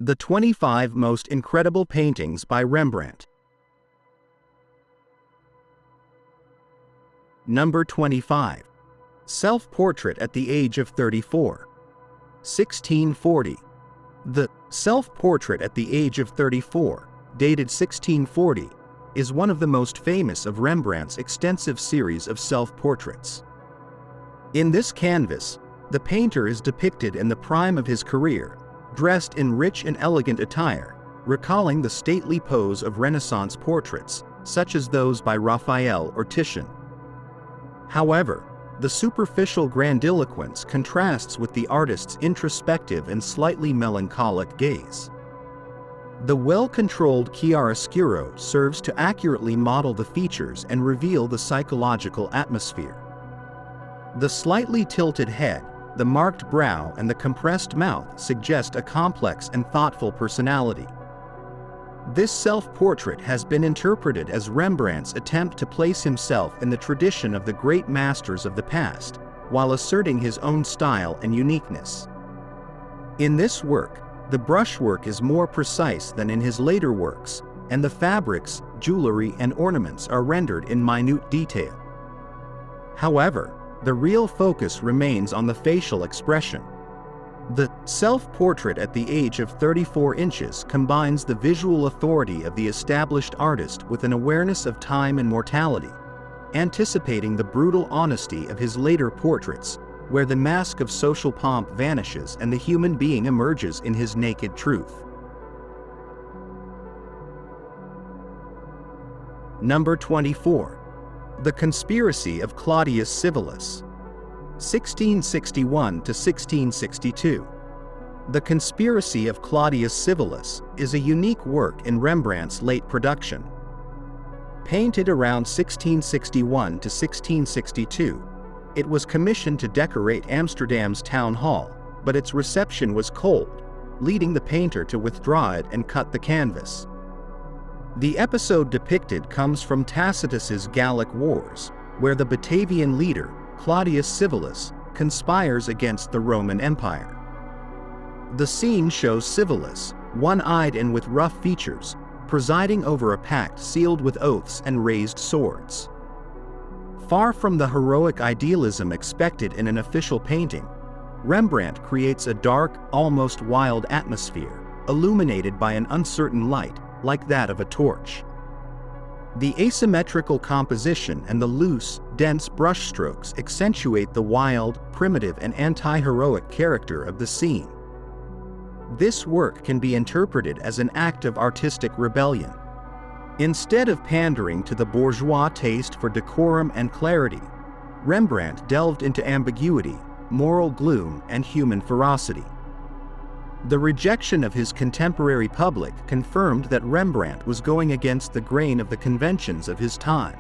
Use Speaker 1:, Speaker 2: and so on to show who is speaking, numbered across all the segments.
Speaker 1: The 25 Most Incredible Paintings by Rembrandt. Number 25. Self-Portrait at the Age of 34. 1640. The Self-Portrait at the Age of 34, dated 1640, is one of the most famous of Rembrandt's extensive series of self-portraits. In this canvas, the painter is depicted in the prime of his career, dressed in rich and elegant attire, recalling the stately pose of Renaissance portraits, such as those by Raphael or Titian. However, the superficial grandiloquence contrasts with the artist's introspective and slightly melancholic gaze. The well-controlled chiaroscuro serves to accurately model the features and reveal the psychological atmosphere. The slightly tilted head, the marked brow, and the compressed mouth suggest a complex and thoughtful personality. This self-portrait has been interpreted as Rembrandt's attempt to place himself in the tradition of the great masters of the past, while asserting his own style and uniqueness. In this work, the brushwork is more precise than in his later works, and the fabrics, jewelry, and ornaments are rendered in minute detail. However, the real focus remains on the facial expression. The Self-Portrait at the Age of 34 inches combines the visual authority of the established artist with an awareness of time and mortality, anticipating the brutal honesty of his later portraits, where the mask of social pomp vanishes and the human being emerges in his naked truth. Number 24. The Conspiracy of Claudius Civilis. 1661 to 1662. The Conspiracy of Claudius Civilis is a unique work in Rembrandt's late production. Painted around 1661 to 1662, it was commissioned to decorate Amsterdam's town hall, but its reception was cold, leading the painter to withdraw it and cut the canvas. The episode depicted comes from Tacitus's Gallic Wars, where the Batavian leader, Claudius Civilis, conspires against the Roman Empire. The scene shows Civilis, one-eyed and with rough features, presiding over a pact sealed with oaths and raised swords. Far from the heroic idealism expected in an official painting, Rembrandt creates a dark, almost wild atmosphere, illuminated by an uncertain light, like that of a torch. The asymmetrical composition and the loose, dense brushstrokes accentuate the wild, primitive, and anti-heroic character of the scene. This work can be interpreted as an act of artistic rebellion. Instead of pandering to the bourgeois taste for decorum and clarity, Rembrandt delved into ambiguity, moral gloom, and human ferocity. The rejection of his contemporary public confirmed that Rembrandt was going against the grain of the conventions of his time.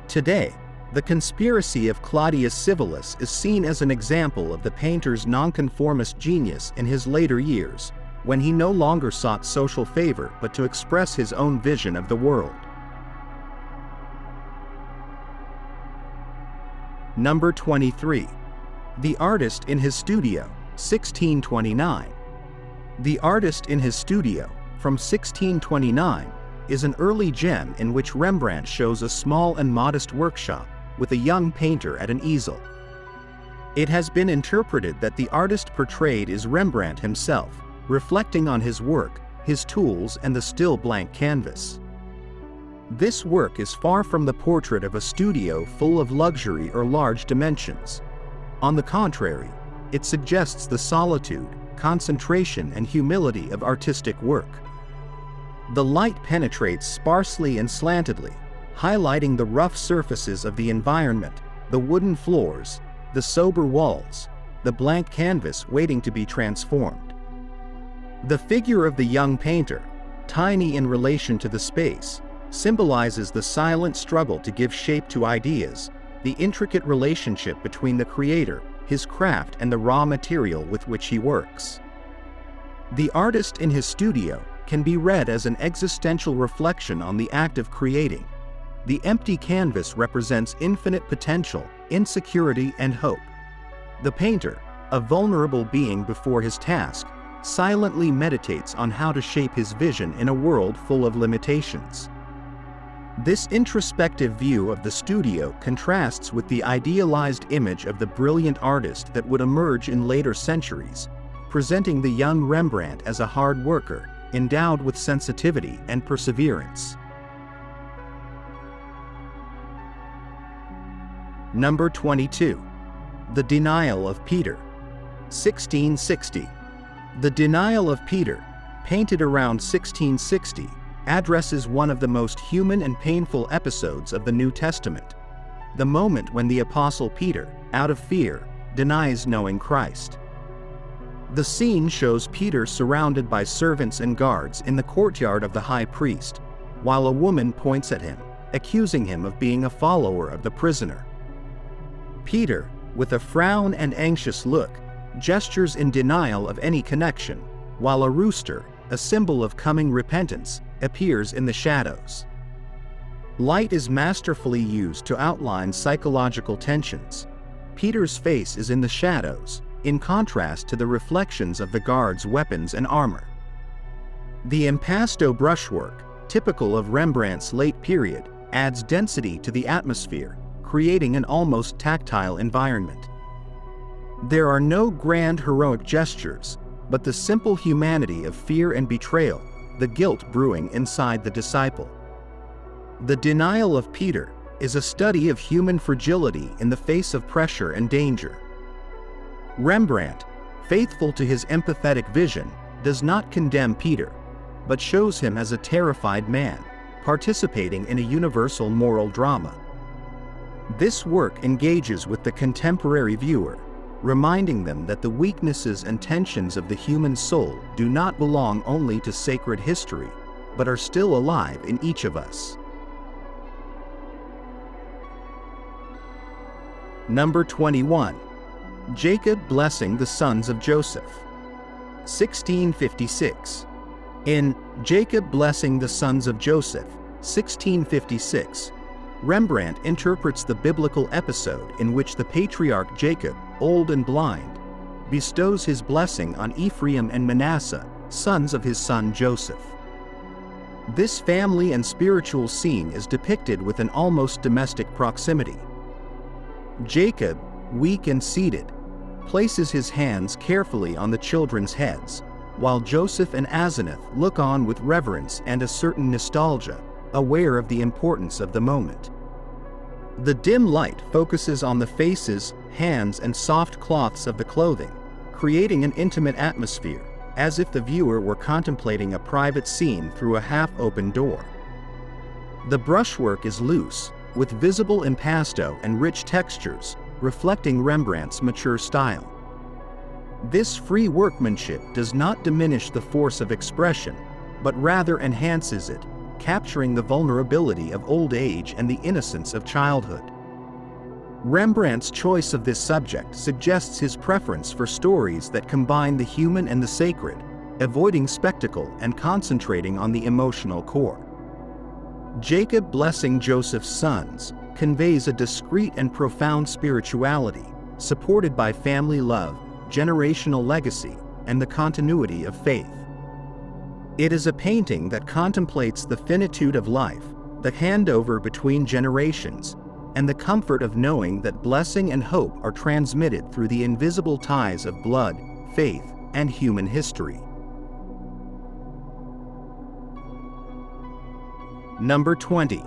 Speaker 1: Today, the Conspiracy of Claudius Civilis is seen as an example of the painter's nonconformist genius in his later years, when he no longer sought social favor but to express his own vision of the world. Number 23. The Artist in His Studio, 1629. The Artist in His Studio, from 1629, is an early gem in which Rembrandt shows a small and modest workshop with a young painter at an easel. It has been interpreted that the artist portrayed is Rembrandt himself, reflecting on his work, his tools, and the still blank canvas. This work is far from the portrait of a studio full of luxury or large dimensions. On the contrary, it suggests the solitude, concentration, and humility of artistic work. The light penetrates sparsely and slantedly, highlighting the rough surfaces of the environment, the wooden floors, the sober walls, the blank canvas waiting to be transformed. The figure of the young painter, tiny in relation to the space, symbolizes the silent struggle to give shape to ideas, the intricate relationship between the creator, his craft, and the raw material with which he works. The Artist in His Studio can be read as an existential reflection on the act of creating. The empty canvas represents infinite potential, insecurity, and hope. The painter, a vulnerable being before his task, silently meditates on how to shape his vision in a world full of limitations. This introspective view of the studio contrasts with the idealized image of the brilliant artist that would emerge in later centuries, presenting the young Rembrandt as a hard worker, endowed with sensitivity and perseverance. Number 22. The Denial of Peter, 1660. The Denial of Peter, painted around 1660, addresses one of the most human and painful episodes of the New Testament, the moment when the Apostle Peter, out of fear, denies knowing Christ. The scene shows Peter surrounded by servants and guards in the courtyard of the high priest, while a woman points at him, accusing him of being a follower of the prisoner. Peter, with a frown and anxious look, gestures in denial of any connection, while a rooster, a symbol of coming repentance, appears in the shadows. Light is masterfully used to outline psychological tensions. Peter's face is in the shadows, in contrast to the reflections of the guards' weapons and armor. The impasto brushwork, typical of Rembrandt's late period, adds density to the atmosphere, creating an almost tactile environment. There are no grand heroic gestures, but the simple humanity of fear and betrayal, the guilt brewing inside the disciple. The Denial of Peter is a study of human fragility in the face of pressure and danger. Rembrandt, faithful to his empathetic vision, does not condemn Peter, but shows him as a terrified man, participating in a universal moral drama. This work engages with the contemporary viewer, reminding them that the weaknesses and tensions of the human soul do not belong only to sacred history, but are still alive in each of us. Number 21. Jacob blessing the sons of Joseph, 1656. In Jacob blessing the sons of Joseph, 1656, Rembrandt interprets the biblical episode in which the patriarch Jacob, old and blind, bestows his blessing on Ephraim and Manasseh, sons of his son Joseph. This family and spiritual scene is depicted with an almost domestic proximity. Jacob, weak and seated, places his hands carefully on the children's heads, while Joseph and Asenath look on with reverence and a certain nostalgia, aware of the importance of the moment. The dim light focuses on the faces, hands, and soft cloths of the clothing, creating an intimate atmosphere, as if the viewer were contemplating a private scene through a half-open door. The brushwork is loose, with visible impasto and rich textures, reflecting Rembrandt's mature style. This free workmanship does not diminish the force of expression, but rather enhances it, capturing the vulnerability of old age and the innocence of childhood. Rembrandt's choice of this subject suggests his preference for stories that combine the human and the sacred, avoiding spectacle and concentrating on the emotional core. Jacob blessing Joseph's sons conveys a discreet and profound spirituality, supported by family love, generational legacy, and the continuity of faith. It is a painting that contemplates the finitude of life, the handover between generations, and the comfort of knowing that blessing and hope are transmitted through the invisible ties of blood, faith, and human history. Number 20.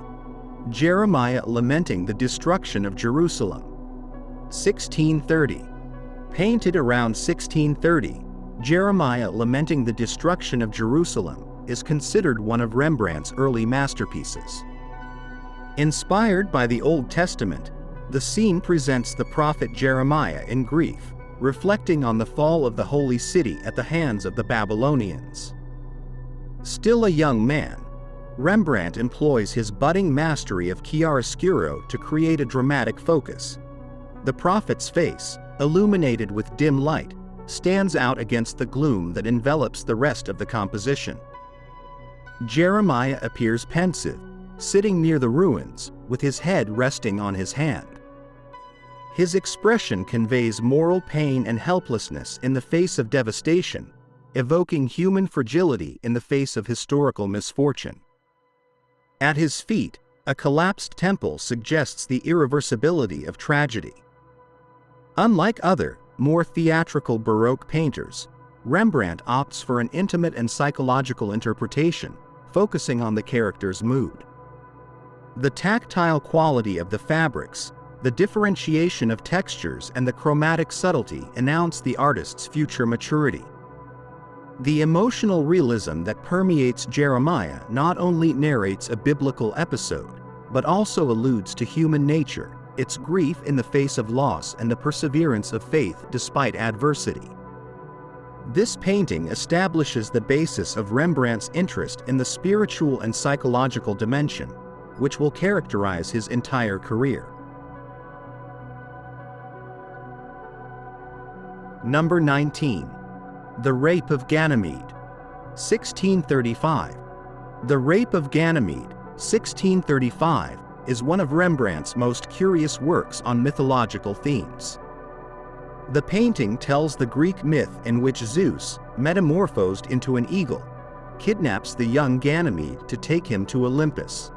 Speaker 1: Jeremiah lamenting the destruction of Jerusalem, 1630. Painted around 1630, Jeremiah lamenting the destruction of Jerusalem is considered one of Rembrandt's early masterpieces. Inspired by the Old Testament, the scene presents the prophet Jeremiah in grief, reflecting on the fall of the holy city at the hands of the Babylonians. Still a young man, Rembrandt employs his budding mastery of chiaroscuro to create a dramatic focus. The prophet's face, illuminated with dim light, stands out against the gloom that envelops the rest of the composition. Jeremiah appears pensive, sitting near the ruins, with his head resting on his hand. His expression conveys moral pain and helplessness in the face of devastation, evoking human fragility in the face of historical misfortune. At his feet, a collapsed temple suggests the irreversibility of tragedy. Unlike other, more theatrical Baroque painters, Rembrandt opts for an intimate and psychological interpretation, focusing on the character's mood. The tactile quality of the fabrics, the differentiation of textures, and the chromatic subtlety announce the artist's future maturity. The emotional realism that permeates Jeremiah not only narrates a biblical episode, but also alludes to human nature, its grief in the face of loss, and the perseverance of faith despite adversity. This painting establishes the basis of Rembrandt's interest in the spiritual and psychological dimension, which will characterize his entire career. Number 19. The Rape of Ganymede, 1635. The Rape of Ganymede, 1635, is one of Rembrandt's most curious works on mythological themes. The painting tells the Greek myth in which Zeus, metamorphosed into an eagle, kidnaps the young Ganymede to take him to Olympus.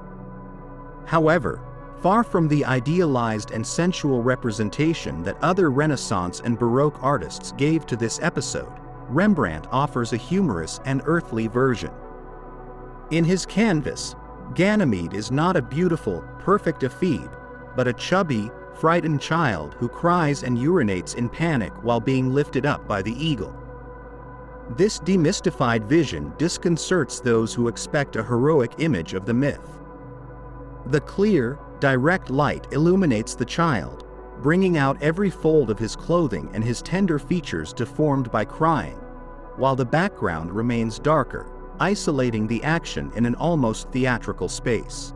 Speaker 1: However, far from the idealized and sensual representation that other Renaissance and Baroque artists gave to this episode, Rembrandt offers a humorous and earthly version. In his canvas, Ganymede is not a beautiful, perfect ephebe, but a chubby, frightened child who cries and urinates in panic while being lifted up by the eagle. This demystified vision disconcerts those who expect a heroic image of the myth. The clear, direct light illuminates the child, bringing out every fold of his clothing and his tender features deformed by crying, while the background remains darker, isolating the action in an almost theatrical space.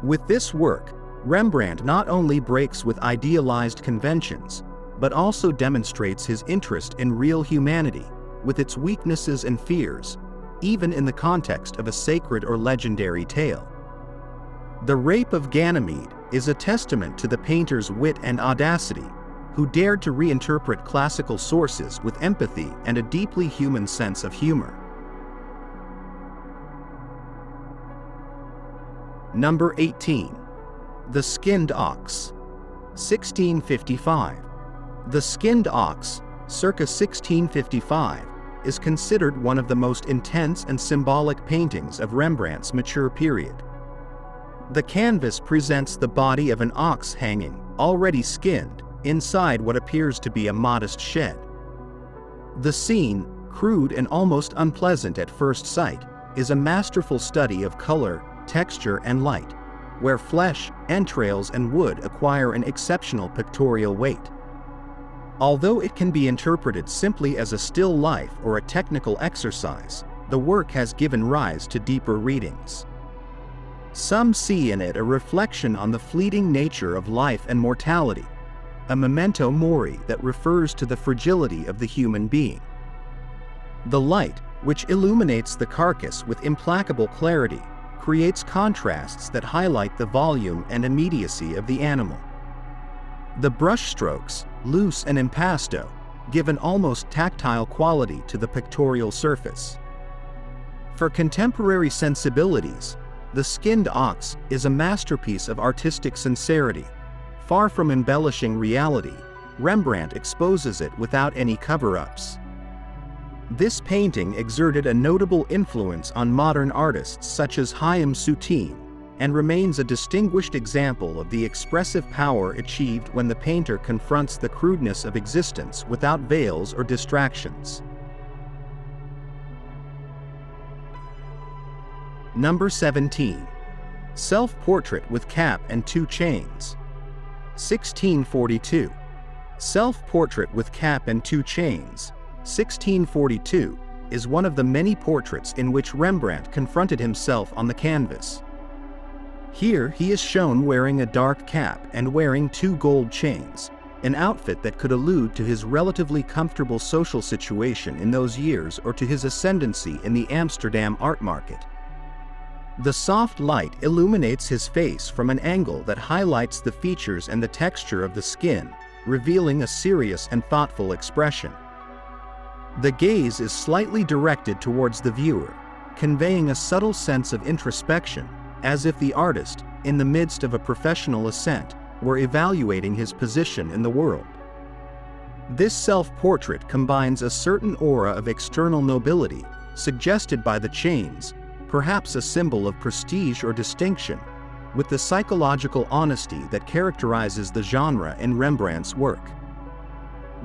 Speaker 1: With this work, Rembrandt not only breaks with idealized conventions, but also demonstrates his interest in real humanity, with its weaknesses and fears, even in the context of a sacred or legendary tale. The Rape of Ganymede is a testament to the painter's wit and audacity, who dared to reinterpret classical sources with empathy and a deeply human sense of humor. Number 18. The Skinned Ox, 1655. The Skinned Ox, circa 1655, is considered one of the most intense and symbolic paintings of Rembrandt's mature period. The canvas presents the body of an ox hanging, already skinned, inside what appears to be a modest shed. The scene, crude and almost unpleasant at first sight, is a masterful study of color, texture, and light, where flesh, entrails, and wood acquire an exceptional pictorial weight. Although it can be interpreted simply as a still life or a technical exercise, the work has given rise to deeper readings. Some see in it a reflection on the fleeting nature of life and mortality, a memento mori that refers to the fragility of the human being. The light, which illuminates the carcass with implacable clarity, creates contrasts that highlight the volume and immediacy of the animal. The brushstrokes, loose and impasto, give an almost tactile quality to the pictorial surface. For contemporary sensibilities, The Skinned Ox is a masterpiece of artistic sincerity. Far from embellishing reality, Rembrandt exposes it without any cover-ups. This painting exerted a notable influence on modern artists such as Chaim Soutine, and remains a distinguished example of the expressive power achieved when the painter confronts the crudeness of existence without veils or distractions. Number 17. Self-Portrait with Cap and Two Chains, 1642. Self-Portrait with Cap and Two Chains, 1642, is one of the many portraits in which Rembrandt confronted himself on the canvas. Here he is shown wearing a dark cap and wearing two gold chains, an outfit that could allude to his relatively comfortable social situation in those years or to his ascendancy in the Amsterdam art market. The soft light illuminates his face from an angle that highlights the features and the texture of the skin, revealing a serious and thoughtful expression. The gaze is slightly directed towards the viewer, conveying a subtle sense of introspection, as if the artist, in the midst of a professional ascent, were evaluating his position in the world. This self-portrait combines a certain aura of external nobility, suggested by the chains, perhaps a symbol of prestige or distinction, with the psychological honesty that characterizes the genre in Rembrandt's work.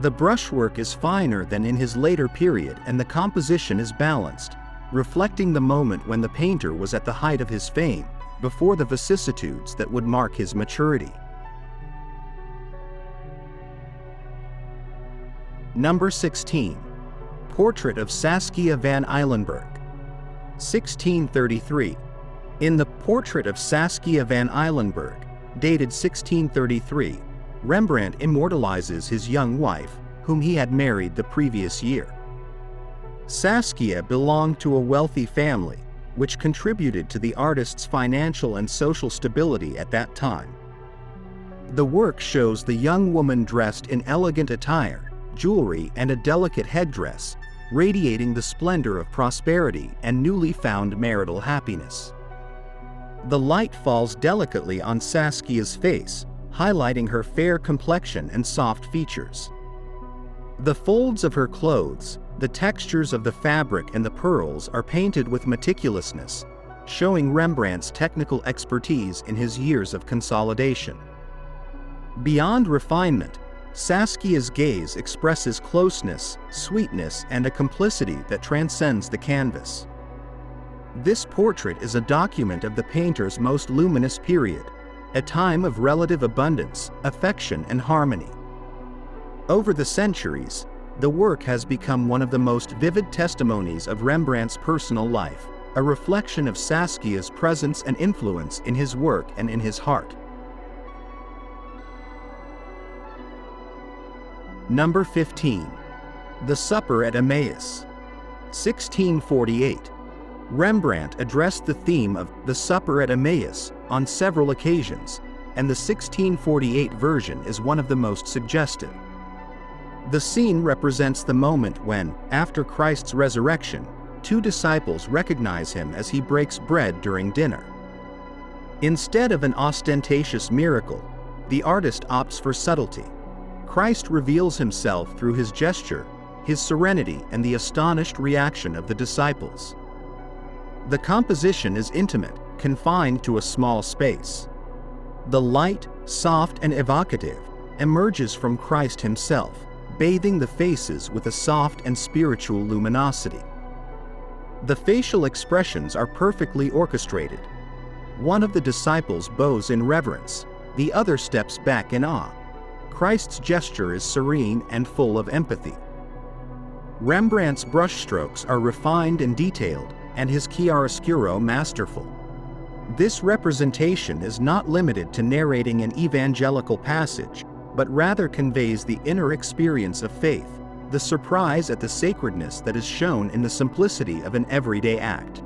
Speaker 1: The brushwork is finer than in his later period, and the composition is balanced, reflecting the moment when the painter was at the height of his fame, before the vicissitudes that would mark his maturity. Number 16. Portrait of Saskia van Eilenberg. 1633. In the Portrait of Saskia van Eilenberg, dated 1633, Rembrandt immortalizes his young wife, whom he had married the previous year. Saskia belonged to a wealthy family, which contributed to the artist's financial and social stability at that time. The work shows the young woman dressed in elegant attire, jewelry, and a delicate headdress, radiating the splendor of prosperity and newly found marital happiness. The light falls delicately on Saskia's face, highlighting her fair complexion and soft features. The folds of her clothes, the textures of the fabric, and the pearls are painted with meticulousness, showing Rembrandt's technical expertise in his years of consolidation. Beyond refinement, Saskia's gaze expresses closeness, sweetness, and a complicity that transcends the canvas. This portrait is a document of the painter's most luminous period, a time of relative abundance, affection, and harmony. Over the centuries, the work has become one of the most vivid testimonies of Rembrandt's personal life, a reflection of Saskia's presence and influence in his work and in his heart. Number 15. The Supper at Emmaus. 1648. Rembrandt addressed the theme of the Supper at Emmaus on several occasions, and the 1648 version is one of the most suggestive. The scene represents the moment when, after Christ's resurrection, two disciples recognize him as he breaks bread during dinner. Instead of an ostentatious miracle, the artist opts for subtlety. Christ reveals himself through his gesture, his serenity, and the astonished reaction of the disciples. The composition is intimate, confined to a small space. The light, soft and evocative, emerges from Christ himself, bathing the faces with a soft and spiritual luminosity. The facial expressions are perfectly orchestrated. One of the disciples bows in reverence, the other steps back in awe. Christ's gesture is serene and full of empathy. Rembrandt's brushstrokes are refined and detailed, and his chiaroscuro masterful. This representation is not limited to narrating an evangelical passage, but rather conveys the inner experience of faith, the surprise at the sacredness that is shown in the simplicity of an everyday act.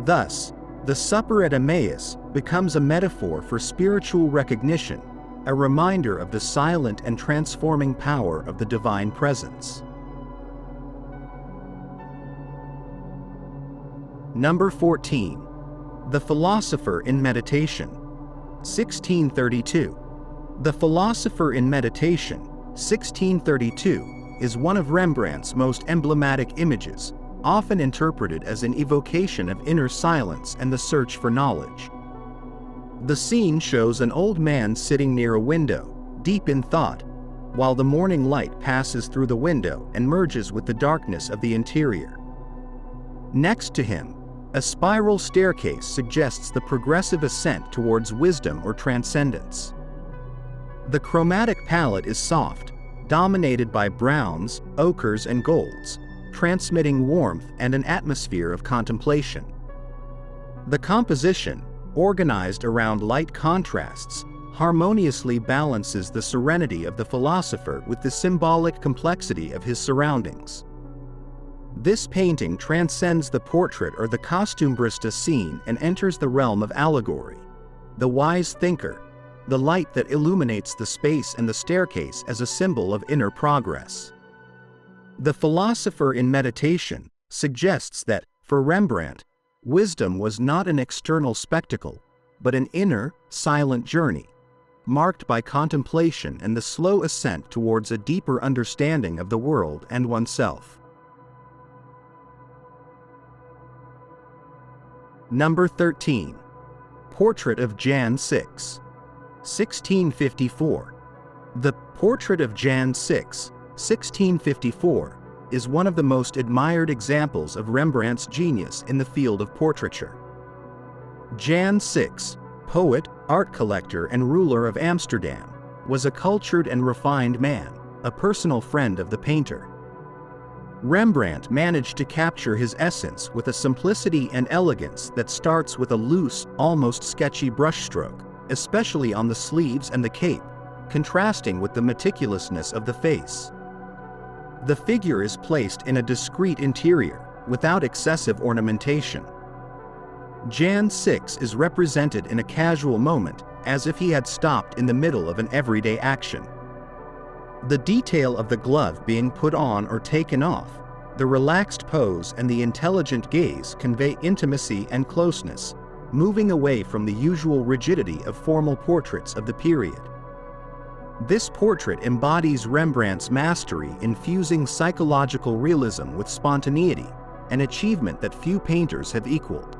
Speaker 1: Thus, the Supper at Emmaus becomes a metaphor for spiritual recognition, a reminder of the silent and transforming power of the divine presence. Number 14. The Philosopher in Meditation. 1632. The Philosopher in Meditation, 1632, is one of Rembrandt's most emblematic images, often interpreted as an evocation of inner silence and the search for knowledge. The scene shows an old man sitting near a window, deep in thought, while the morning light passes through the window and merges with the darkness of the interior. Next to him, a spiral staircase suggests the progressive ascent towards wisdom or transcendence. The chromatic palette is soft, dominated by browns, ochres, and golds, transmitting warmth and an atmosphere of contemplation. The composition, organized around light contrasts, harmoniously balances the serenity of the philosopher with the symbolic complexity of his surroundings. This painting transcends the portrait or the costumbrista scene and enters the realm of allegory. The wise thinker, the light that illuminates the space and the staircase as a symbol of inner progress. The philosopher in Meditation suggests that, for Rembrandt, wisdom was not an external spectacle, but an inner, silent journey, marked by contemplation and the slow ascent towards a deeper understanding of the world and oneself. Number 13. Portrait of Jan 6, 1654. The Portrait of Jan 6, 1654, is one of the most admired examples of Rembrandt's genius in the field of portraiture. Jan 6, poet, art collector, and ruler of Amsterdam, was a cultured and refined man, a personal friend of the painter. Rembrandt managed to capture his essence with a simplicity and elegance that starts with a loose, almost sketchy brushstroke, especially on the sleeves and the cape, contrasting with the meticulousness of the face. The figure is placed in a discreet interior, without excessive ornamentation. Jan 6 is represented in a casual moment, as if he had stopped in the middle of an everyday action. The detail of the glove being put on or taken off, the relaxed pose and the intelligent gaze convey intimacy and closeness, moving away from the usual rigidity of formal portraits of the period. This portrait embodies Rembrandt's mastery in fusing psychological realism with spontaneity, an achievement that few painters have equaled.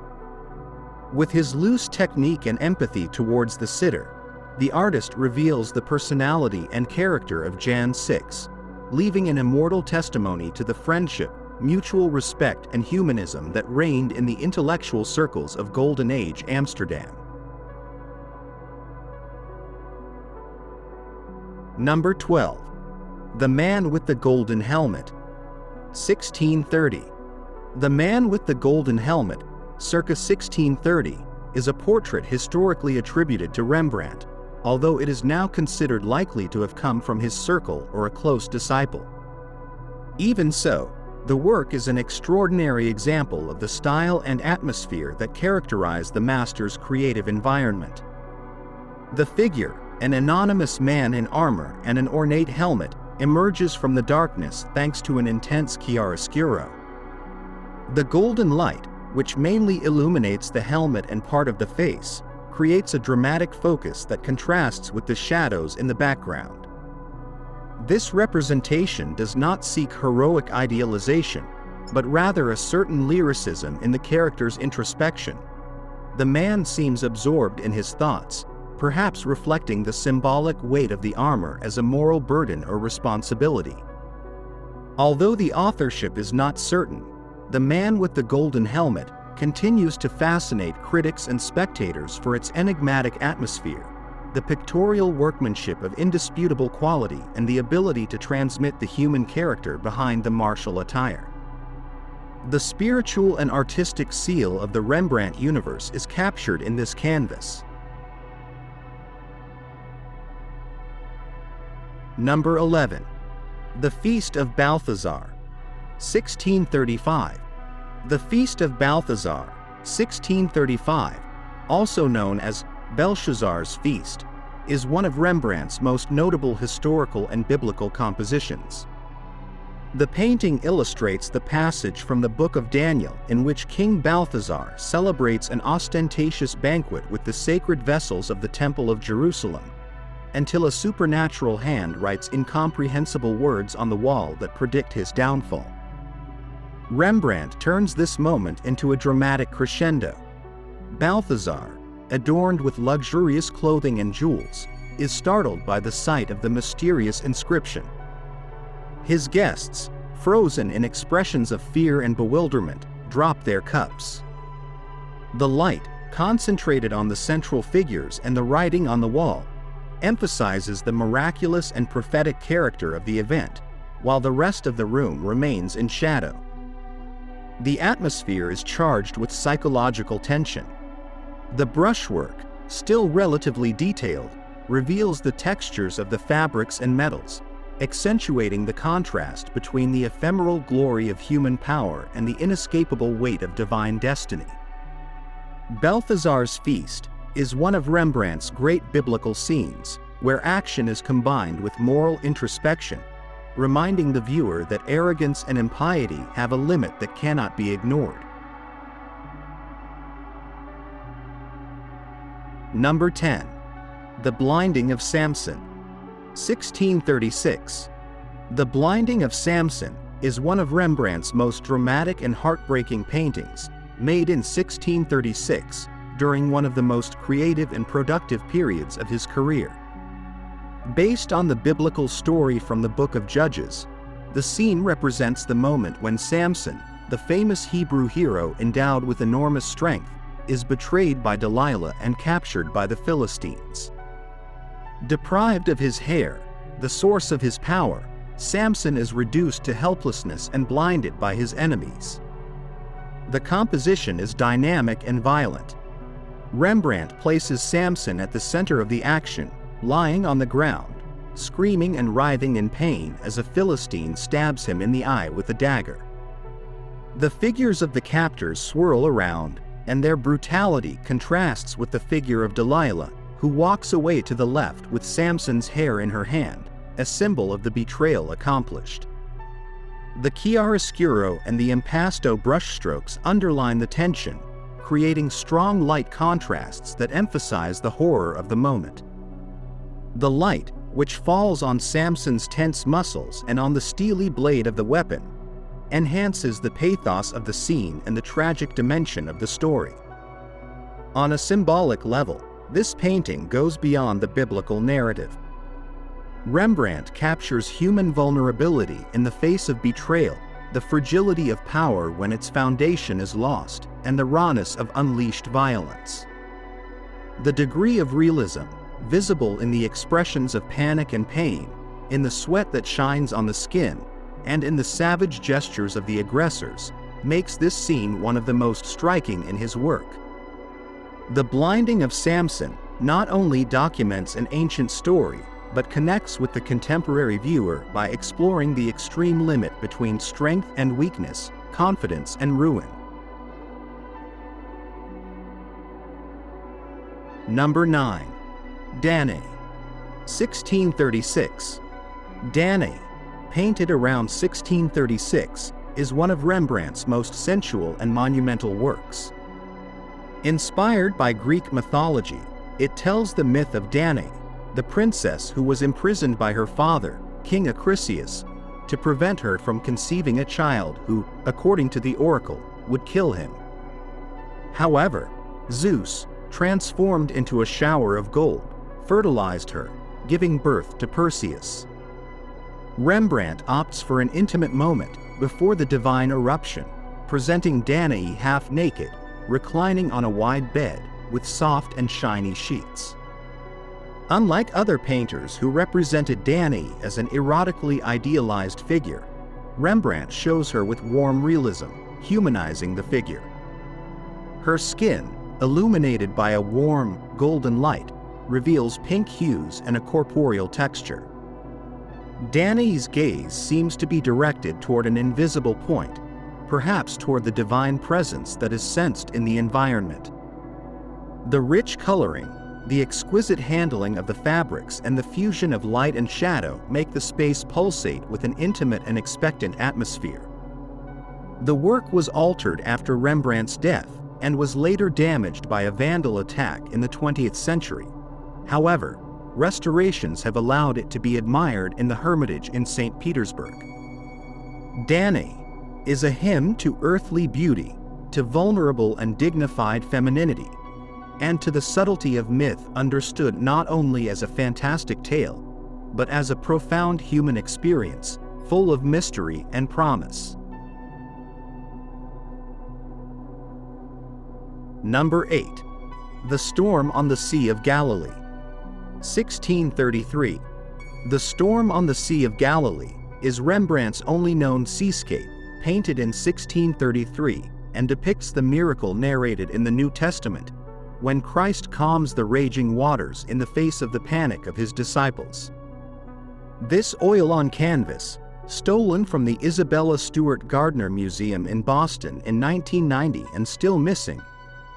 Speaker 1: With his loose technique and empathy towards the sitter, the artist reveals the personality and character of Jan 6, leaving an immortal testimony to the friendship, mutual respect, and humanism that reigned in the intellectual circles of Golden Age Amsterdam. Number 12. The Man with the Golden Helmet, 1630. The Man with the Golden Helmet, circa 1630, is a portrait historically attributed to Rembrandt, although it is now considered likely to have come from his circle or a close disciple. Even so, the work is an extraordinary example of the style and atmosphere that characterize the master's creative environment. The figure, an anonymous man in armor and an ornate helmet, emerges from the darkness thanks to an intense chiaroscuro. The golden light, which mainly illuminates the helmet and part of the face, creates a dramatic focus that contrasts with the shadows in the background. This representation does not seek heroic idealization, but rather a certain lyricism in the character's introspection. The man seems absorbed in his thoughts, perhaps reflecting the symbolic weight of the armor as a moral burden or responsibility. Although the authorship is not certain, The Man with the Golden Helmet continues to fascinate critics and spectators for its enigmatic atmosphere, the pictorial workmanship of indisputable quality, and the ability to transmit the human character behind the martial attire. The spiritual and artistic seal of the Rembrandt universe is captured in this canvas. Number 11. The Feast of Balthazar, 1635. The Feast of Balthazar, 1635, also known as Belshazzar's Feast, is one of Rembrandt's most notable historical and biblical compositions. The painting illustrates the passage from the Book of Daniel in which King Balthazar celebrates an ostentatious banquet with the sacred vessels of the Temple of Jerusalem, until a supernatural hand writes incomprehensible words on the wall that predict his downfall. Rembrandt turns this moment into a dramatic crescendo. Balthazar, adorned with luxurious clothing and jewels, is startled by the sight of the mysterious inscription. His guests, frozen in expressions of fear and bewilderment, drop their cups. The light, concentrated on the central figures and the writing on the wall, emphasizes the miraculous and prophetic character of the event, while the rest of the room remains in shadow. The atmosphere is charged with psychological tension. The brushwork, still relatively detailed, reveals the textures of the fabrics and metals, accentuating the contrast between the ephemeral glory of human power and the inescapable weight of divine destiny. Balthazar's Feast is one of Rembrandt's great biblical scenes, where action is combined with moral introspection, reminding the viewer that arrogance and impiety have a limit that cannot be ignored. Number 10. The Blinding of Samson, 1636. The Blinding of Samson is one of Rembrandt's most dramatic and heartbreaking paintings, made in 1636, during one of the most creative and productive periods of his career. Based on the biblical story from the Book of Judges, the scene represents the moment when Samson, the famous Hebrew hero endowed with enormous strength, is betrayed by Delilah and captured by the Philistines. Deprived of his hair, the source of his power, Samson is reduced to helplessness and blinded by his enemies. The composition is dynamic and violent. Rembrandt places Samson at the center of the action, lying on the ground, screaming and writhing in pain as a Philistine stabs him in the eye with a dagger. The figures of the captors swirl around, and their brutality contrasts with the figure of Delilah, who walks away to the left with Samson's hair in her hand, a symbol of the betrayal accomplished. The chiaroscuro and the impasto brushstrokes underline the tension, creating strong light contrasts that emphasize the horror of the moment. The light, which falls on Samson's tense muscles and on the steely blade of the weapon, enhances the pathos of the scene and the tragic dimension of the story. On a symbolic level, this painting goes beyond the biblical narrative. Rembrandt captures human vulnerability in the face of betrayal, the fragility of power when its foundation is lost, and the rawness of unleashed violence. The degree of realism, visible in the expressions of panic and pain, in the sweat that shines on the skin, and in the savage gestures of the aggressors, makes this scene one of the most striking in his work. The Blinding of Samson not only documents an ancient story, but connects with the contemporary viewer by exploring the extreme limit between strength and weakness, confidence and ruin. Number 9. Danae, 1636. Danae, painted around 1636, is one of Rembrandt's most sensual and monumental works. Inspired by Greek mythology, it tells the myth of Danae, the princess who was imprisoned by her father, King Acrisius, to prevent her from conceiving a child who, according to the oracle, would kill him. However, Zeus, transformed into a shower of gold, fertilized her, giving birth to Perseus. Rembrandt opts for an intimate moment before the divine eruption, presenting Danae half-naked, reclining on a wide bed with soft and shiny sheets. Unlike other painters who represented Danae as an erotically idealized figure, Rembrandt shows her with warm realism, humanizing the figure. Her skin, illuminated by a warm, golden light, reveals pink hues and a corporeal texture. Danae's gaze seems to be directed toward an invisible point, perhaps toward the divine presence that is sensed in the environment. The rich coloring, the exquisite handling of the fabrics, and the fusion of light and shadow make the space pulsate with an intimate and expectant atmosphere. The work was altered after Rembrandt's death and was later damaged by a vandal attack in the 20th century. However, restorations have allowed it to be admired in the Hermitage in St. Petersburg. Danae is a hymn to earthly beauty, to vulnerable and dignified femininity, and to the subtlety of myth understood not only as a fantastic tale, but as a profound human experience, full of mystery and promise. Number 8. The Storm on the Sea of Galilee, 1633. The Storm on the Sea of Galilee is Rembrandt's only known seascape, painted in 1633, and depicts the miracle narrated in the New Testament, when Christ calms the raging waters in the face of the panic of his disciples. This oil on canvas, stolen from the Isabella Stewart Gardner Museum in Boston in 1990 and still missing,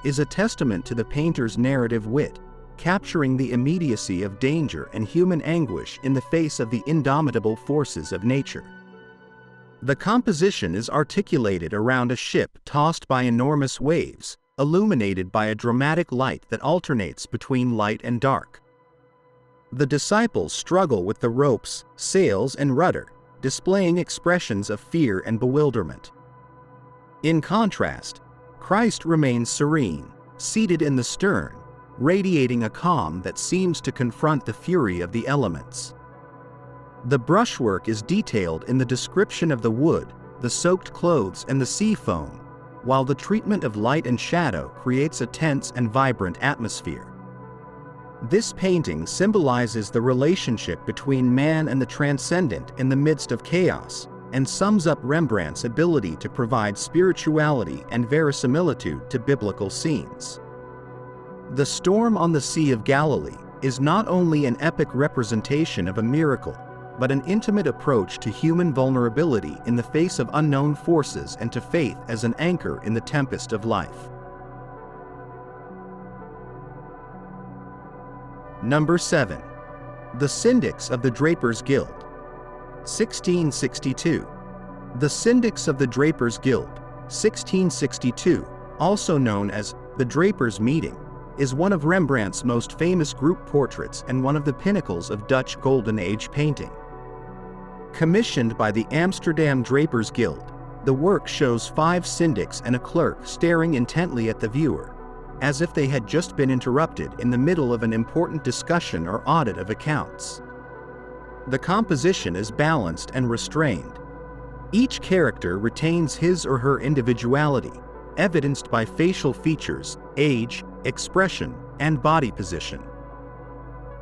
Speaker 1: is a testament to the painter's narrative wit, capturing the immediacy of danger and human anguish in the face of the indomitable forces of nature. The composition is articulated around a ship tossed by enormous waves, illuminated by a dramatic light that alternates between light and dark. The disciples struggle with the ropes, sails, and rudder, displaying expressions of fear and bewilderment. In contrast, Christ remains serene, seated in the stern, radiating a calm that seems to confront the fury of the elements. The brushwork is detailed in the description of the wood, the soaked clothes, and the sea foam, while the treatment of light and shadow creates a tense and vibrant atmosphere. This painting symbolizes the relationship between man and the transcendent in the midst of chaos, and sums up Rembrandt's ability to provide spirituality and verisimilitude to biblical scenes. The Storm on the Sea of Galilee is not only an epic representation of a miracle, but an intimate approach to human vulnerability in the face of unknown forces and to faith as an anchor in the tempest of life. Number 7. The Syndics of the Drapers' Guild. 1662. The Syndics of the Drapers' Guild, 1662, also known as the Drapers' Meeting, is one of Rembrandt's most famous group portraits and one of the pinnacles of Dutch Golden Age painting. Commissioned by the Amsterdam Drapers' Guild, the work shows 5 syndics and a clerk staring intently at the viewer, as if they had just been interrupted in the middle of an important discussion or audit of accounts. The composition is balanced and restrained. Each character retains his or her individuality, evidenced by facial features, age, expression, and body position.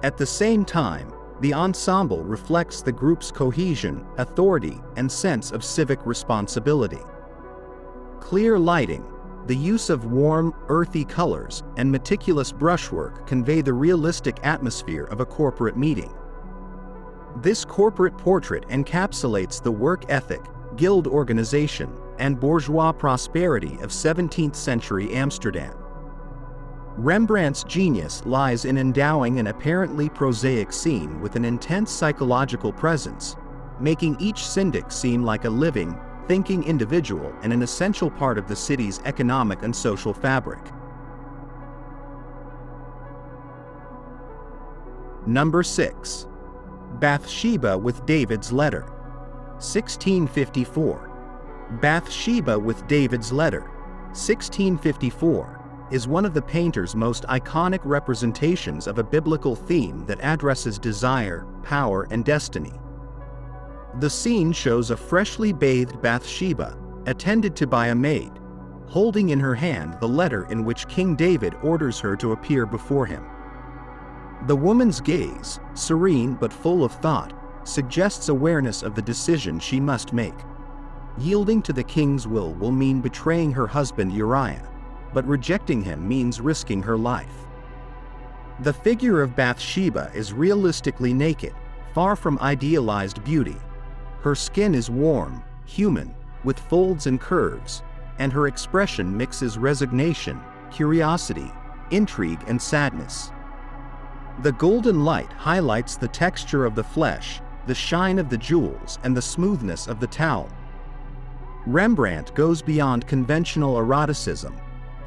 Speaker 1: At the same time, the ensemble reflects the group's cohesion, authority, and sense of civic responsibility. Clear lighting, the use of warm, earthy colors, and meticulous brushwork convey the realistic atmosphere of a corporate meeting. This corporate portrait encapsulates the work ethic, guild organization, and bourgeois prosperity of 17th-century Amsterdam. Rembrandt's genius lies in endowing an apparently prosaic scene with an intense psychological presence, making each syndic seem like a living, thinking individual and an essential part of the city's economic and social fabric. Number 6. Bathsheba with David's Letter. 1654. Bathsheba with David's Letter, 1654, is one of the painter's most iconic representations of a biblical theme that addresses desire, power, and destiny. The scene shows a freshly bathed Bathsheba, attended to by a maid, holding in her hand the letter in which King David orders her to appear before him. The woman's gaze, serene but full of thought, suggests awareness of the decision she must make. Yielding to the king's will mean betraying her husband Uriah, but rejecting him means risking her life. The figure of Bathsheba is realistically naked, far from idealized beauty. Her skin is warm, human, with folds and curves, and her expression mixes resignation, curiosity, intrigue, and sadness. The golden light highlights the texture of the flesh, the shine of the jewels, and the smoothness of the towel. Rembrandt goes beyond conventional eroticism,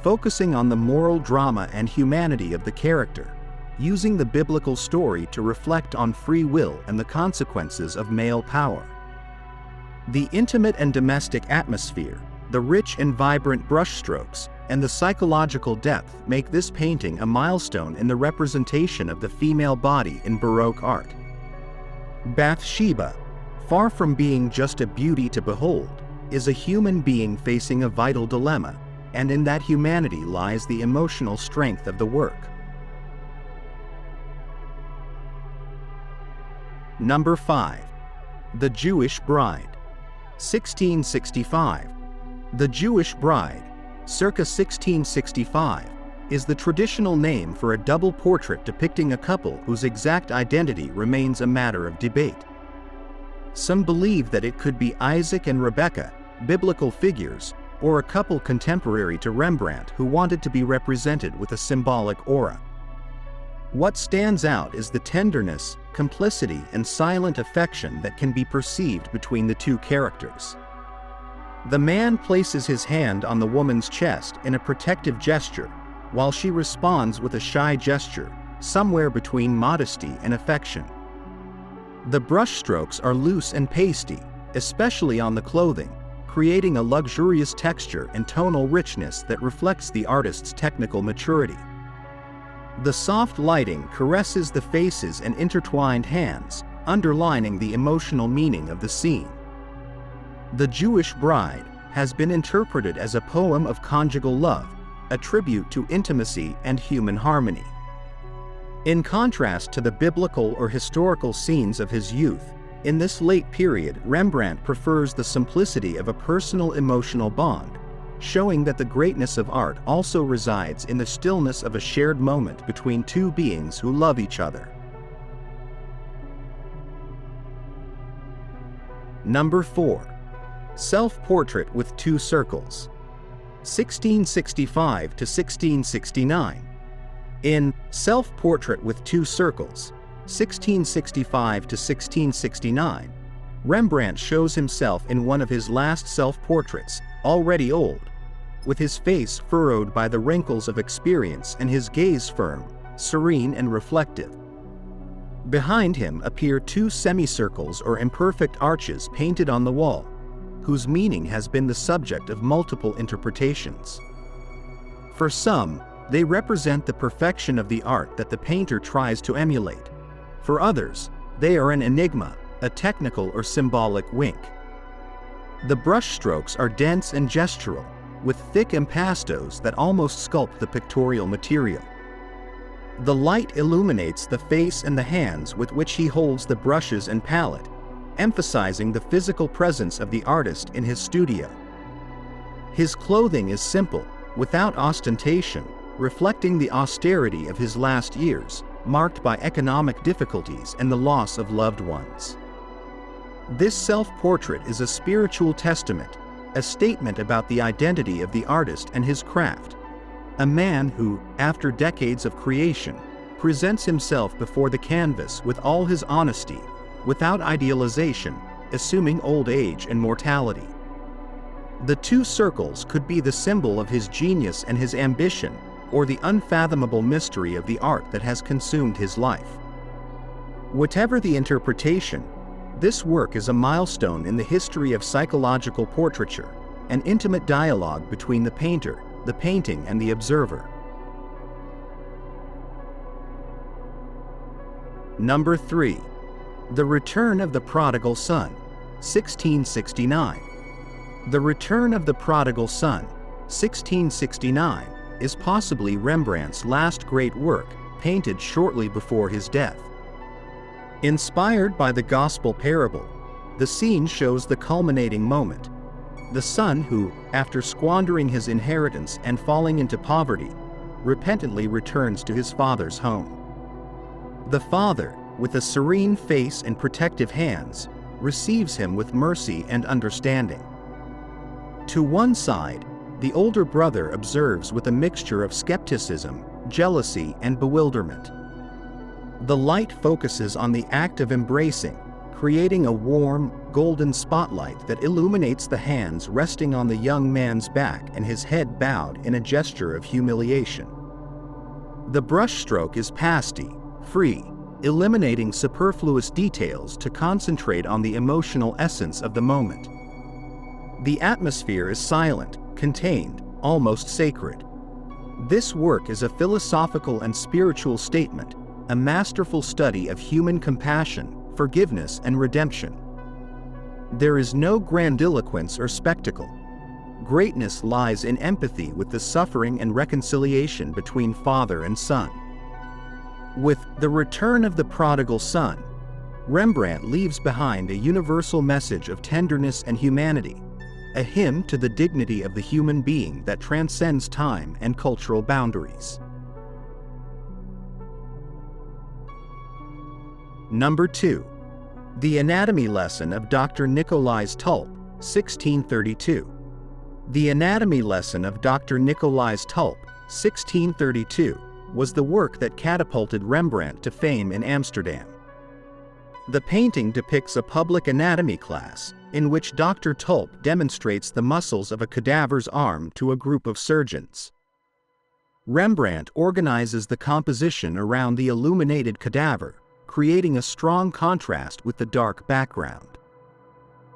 Speaker 1: focusing on the moral drama and humanity of the character, using the biblical story to reflect on free will and the consequences of male power. The intimate and domestic atmosphere, the rich and vibrant brushstrokes, and the psychological depth make this painting a milestone in the representation of the female body in Baroque art. Bathsheba, far from being just a beauty to behold, is a human being facing a vital dilemma, and in that humanity lies the emotional strength of the work. Number 5. The Jewish Bride. 1665. The Jewish Bride, circa 1665, is the traditional name for a double portrait depicting a couple whose exact identity remains a matter of debate. Some believe that it could be Isaac and Rebekah, biblical figures, or a couple contemporary to Rembrandt who wanted to be represented with a symbolic aura. What stands out is the tenderness, complicity, and silent affection that can be perceived between the two characters. The man places his hand on the woman's chest in a protective gesture, while she responds with a shy gesture, somewhere between modesty and affection. The brushstrokes are loose and pasty, especially on the clothing, creating a luxurious texture and tonal richness that reflects the artist's technical maturity. The soft lighting caresses the faces and intertwined hands, underlining the emotional meaning of the scene. The Jewish Bride has been interpreted as a poem of conjugal love, a tribute to intimacy and human harmony. In contrast to the biblical or historical scenes of his youth, in this late period Rembrandt prefers the simplicity of a personal emotional bond, showing that the greatness of art also resides in the stillness of a shared moment between two beings who love each other. Number 4. Self-Portrait with Two Circles, 1665 to 1669. In Self-Portrait with Two Circles, 1665 to 1669, Rembrandt shows himself in one of his last self-portraits, already old, with his face furrowed by the wrinkles of experience and his gaze firm, serene and reflective. Behind him appear two semicircles or imperfect arches painted on the wall, whose meaning has been the subject of multiple interpretations. For some, they represent the perfection of the art that the painter tries to emulate. For others, they are an enigma, a technical or symbolic wink. The brushstrokes are dense and gestural, with thick impastos that almost sculpt the pictorial material. The light illuminates the face and the hands with which he holds the brushes and palette, emphasizing the physical presence of the artist in his studio. His clothing is simple, without ostentation, reflecting the austerity of his last years, marked by economic difficulties and the loss of loved ones. This self-portrait is a spiritual testament, a statement about the identity of the artist and his craft. A man who, after decades of creation, presents himself before the canvas with all his honesty, without idealization, assuming old age and mortality. The two circles could be the symbol of his genius and his ambition, or the unfathomable mystery of the art that has consumed his life. Whatever the interpretation, this work is a milestone in the history of psychological portraiture, an intimate dialogue between the painter, the painting, and the observer. Number 3. The Return of the Prodigal Son, 1669. The Return of the Prodigal Son, 1669, is possibly Rembrandt's last great work, painted shortly before his death. Inspired by the Gospel parable, the scene shows the culminating moment. The son who, after squandering his inheritance and falling into poverty, repentantly returns to his father's home. The father, with a serene face and protective hands, receives him with mercy and understanding. To one side, the older brother observes with a mixture of skepticism, jealousy, and bewilderment. The light focuses on the act of embracing, creating a warm, golden spotlight that illuminates the hands resting on the young man's back and his head bowed in a gesture of humiliation. The brushstroke is pasty, free, eliminating superfluous details to concentrate on the emotional essence of the moment. The atmosphere is silent, contained, almost sacred. This work is a philosophical and spiritual statement, a masterful study of human compassion, forgiveness, and redemption. There is no grandiloquence or spectacle. Greatness lies in empathy with the suffering and reconciliation between father and son. With The Return of the Prodigal Son, Rembrandt leaves behind a universal message of tenderness and humanity, a hymn to the dignity of the human being that transcends time and cultural boundaries. Number 2. The Anatomy Lesson of Dr. Nicolais Tulp, 1632. The Anatomy Lesson of Dr. Nicolais Tulp, 1632, was the work that catapulted Rembrandt to fame in Amsterdam. The painting depicts a public anatomy class, in which Dr. Tulp demonstrates the muscles of a cadaver's arm to a group of surgeons. Rembrandt organizes the composition around the illuminated cadaver, creating a strong contrast with the dark background.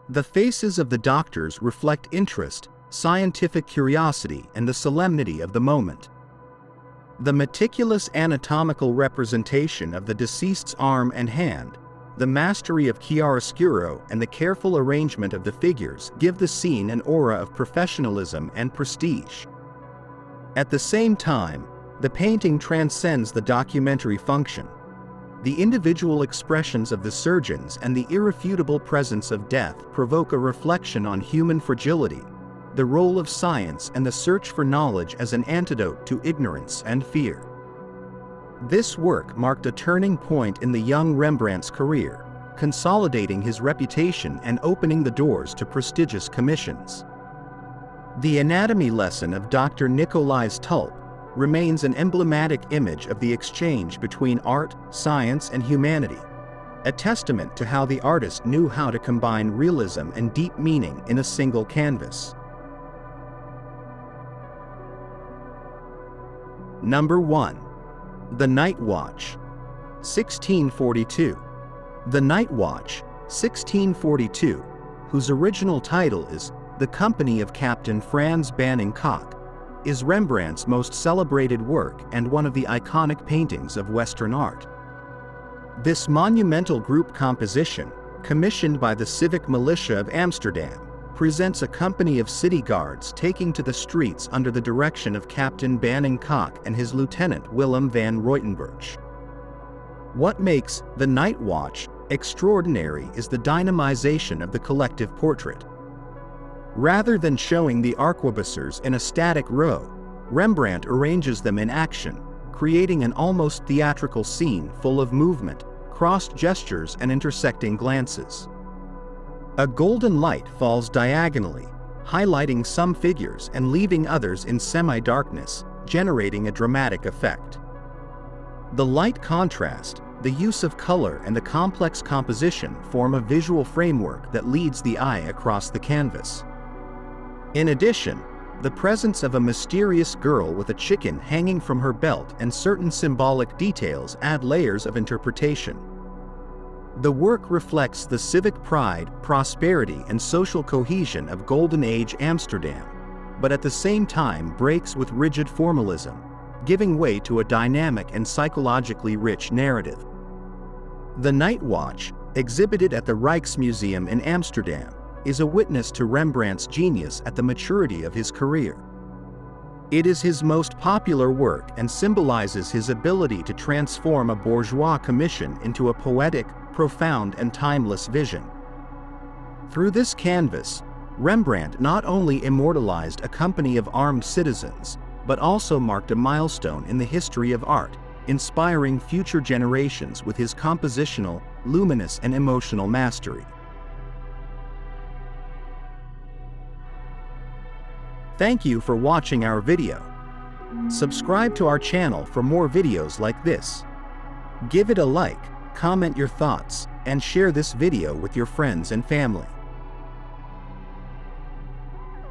Speaker 1: The faces of the doctors reflect interest, scientific curiosity, and the solemnity of the moment. The meticulous anatomical representation of the deceased's arm and hand, the mastery of chiaroscuro, and the careful arrangement of the figures give the scene an aura of professionalism and prestige. At the same time, the painting transcends the documentary function. The individual expressions of the surgeons and the irrefutable presence of death provoke a reflection on human fragility, the role of science, and the search for knowledge as an antidote to ignorance and fear. This work marked a turning point in the young Rembrandt's career, consolidating his reputation and opening the doors to prestigious commissions. The anatomy lesson of Dr. Nicolaes Tulp remains an emblematic image of the exchange between art, science, and humanity, a testament to how the artist knew how to combine realism and deep meaning in a single canvas. Number 1. The Night Watch, 1642. The Night Watch, 1642, whose original title is The Company of Captain Frans Banning Kock, is Rembrandt's most celebrated work and one of the iconic paintings of Western art. This monumental group composition, commissioned by the Civic Militia of Amsterdam, presents a company of city guards taking to the streets under the direction of Captain Banning Kock and his lieutenant Willem van Ruytenburch. What makes The Night Watch extraordinary is the dynamization of the collective portrait. Rather than showing the arquebusiers in a static row, Rembrandt arranges them in action, creating an almost theatrical scene full of movement, crossed gestures, and intersecting glances. A golden light falls diagonally, highlighting some figures and leaving others in semi-darkness, generating a dramatic effect. The light contrast, the use of color, and the complex composition form a visual framework that leads the eye across the canvas. In addition, the presence of a mysterious girl with a chicken hanging from her belt and certain symbolic details add layers of interpretation. The work reflects the civic pride, prosperity, and social cohesion of Golden Age Amsterdam, but at the same time breaks with rigid formalism, giving way to a dynamic and psychologically rich narrative. The Night Watch, exhibited at the Rijksmuseum in Amsterdam, is a witness to Rembrandt's genius at the maturity of his career. It is his most popular work and symbolizes his ability to transform a bourgeois commission into a poetic, profound, and timeless vision. Through this canvas, Rembrandt not only immortalized a company of armed citizens, but also marked a milestone in the history of art, inspiring future generations with his compositional, luminous, and emotional mastery. Thank you for watching our video. Subscribe to our channel for more videos like this. Give it a like, comment your thoughts, and share this video with your friends and family.